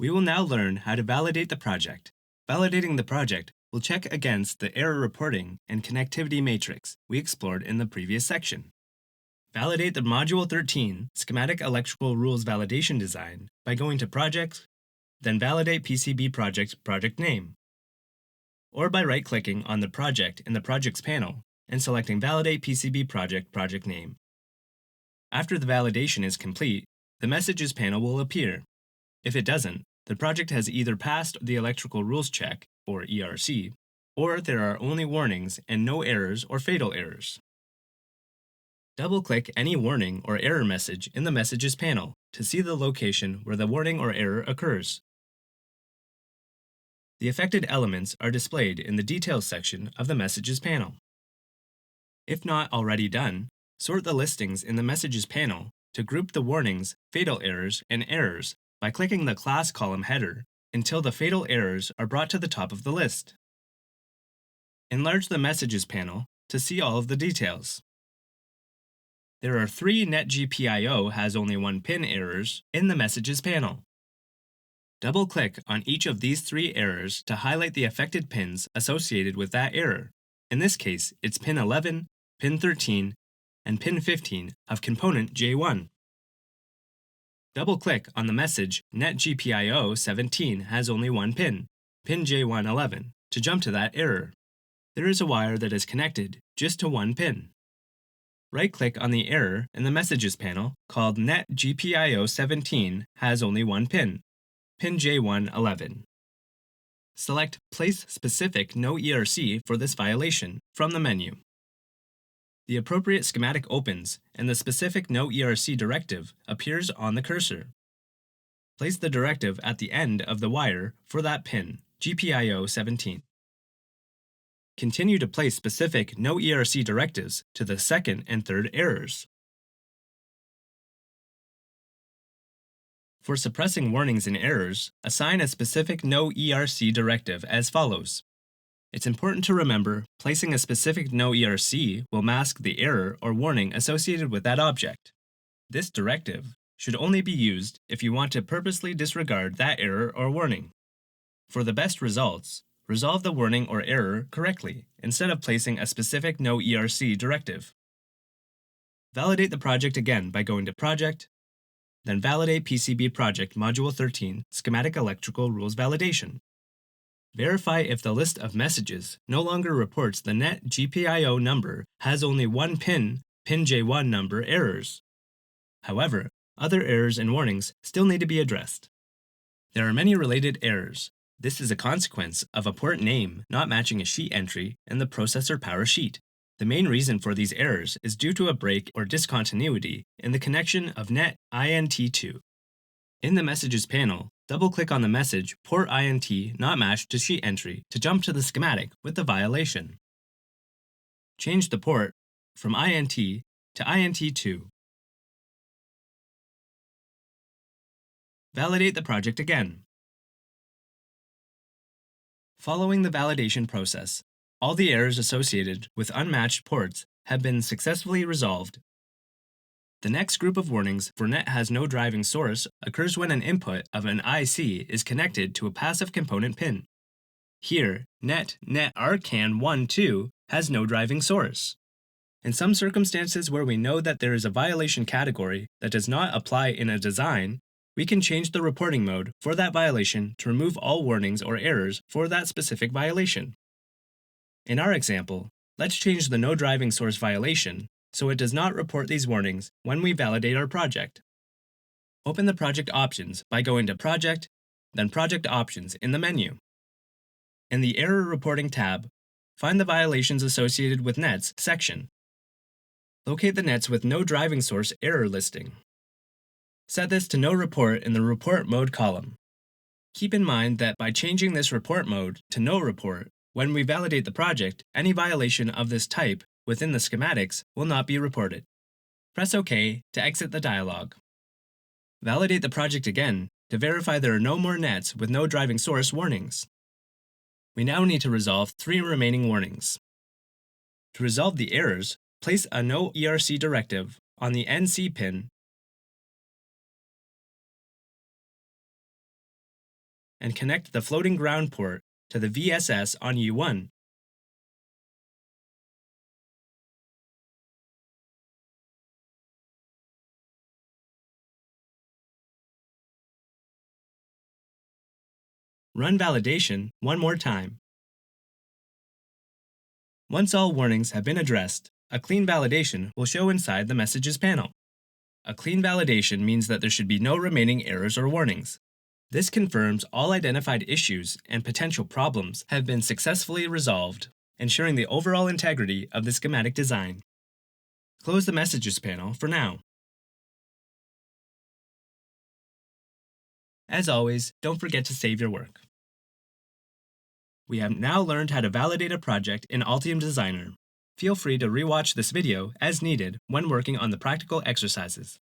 We will now learn how to validate the project. Validating the project will check against the error reporting and connectivity matrix we explored in the previous section. Validate the Module 13 Schematic Electrical Rules Validation Design by going to Projects, then Validate PCB Project Name, or by right-clicking on the project in the Projects panel and selecting Validate PCB Project Name. After the validation is complete, the Messages panel will appear. If it doesn't, the project has either passed the Electrical Rules Check, or ERC, or there are only warnings and no errors or fatal errors. Double-click any warning or error message in the Messages panel to see the location where the warning or error occurs. The affected elements are displayed in the Details section of the Messages panel. If not already done, sort the listings in the Messages panel to group the warnings, fatal errors, and errors by clicking the Class column header until the fatal errors are brought to the top of the list. Enlarge the Messages panel to see all of the details. There are 3 NetGPIO has only one pin errors in the Messages panel. Double-click on each of these 3 errors to highlight the affected pins associated with that error. In this case, it's pin 11, pin 13, and pin 15 of component J1. Double-click on the message NetGPIO 17 has only one pin J111, to jump to that error. There is a wire that is connected just to one pin. Right-click on the error in the Messages panel called NetGPIO 17 has only one pin J111. Select Place Specific No ERC for this violation from the menu. The appropriate schematic opens and the specific No ERC directive appears on the cursor. Place the directive at the end of the wire for that pin, GPIO 17. Continue to place specific No ERC directives to the second and third errors. For suppressing warnings and errors, assign a specific No ERC directive as follows. It's important to remember placing a specific No ERC will mask the error or warning associated with that object. This directive should only be used if you want to purposely disregard that error or warning. For the best results, resolve the warning or error correctly instead of placing a specific No ERC directive. Validate the project again by going to Project, then Validate PCB Project Module 13 Schematic Electrical Rules Validation. Verify if the list of messages no longer reports the net GPIO number has only one pin J1 number errors. However, other errors and warnings still need to be addressed. There are many related errors. This is a consequence of a port name not matching a sheet entry in the processor power sheet. The main reason for these errors is due to a break or discontinuity in the connection of net INT2. In the Messages panel, double-click on the message Port INT not matched to sheet entry to jump to the schematic with the violation. Change the port from INT to INT2. Validate the project again. Following the validation process, all the errors associated with unmatched ports have been successfully resolved. The next group of warnings for net has no driving source occurs when an input of an IC is connected to a passive component pin. Here, net RCAN12 has no driving source. In some circumstances where we know that there is a violation category that does not apply in a design, we can change the reporting mode for that violation to remove all warnings or errors for that specific violation. In our example, let's change the no driving source violation so it does not report these warnings when we validate our project. Open the project options by going to Project, then Project Options in the menu. In the Error Reporting tab, find the Violations Associated with Nets section. Locate the nets with no driving source error listing. Set this to No Report in the Report Mode column. Keep in mind that by changing this report mode to No Report, when we validate the project, any violation of this type within the schematics will not be reported. Press OK to exit the dialog. Validate the project again to verify there are no more nets with no driving source warnings. We now need to resolve 3 remaining warnings. To resolve the errors, place a No ERC directive on the NC pin and connect the floating ground port to the VSS on U1. Run validation one more time. Once all warnings have been addressed, a clean validation will show inside the Messages panel. A clean validation means that there should be no remaining errors or warnings. This confirms all identified issues and potential problems have been successfully resolved, ensuring the overall integrity of the schematic design. Close the Messages panel for now. As always, don't forget to save your work. We have now learned how to validate a project in Altium Designer. Feel free to rewatch this video as needed when working on the practical exercises.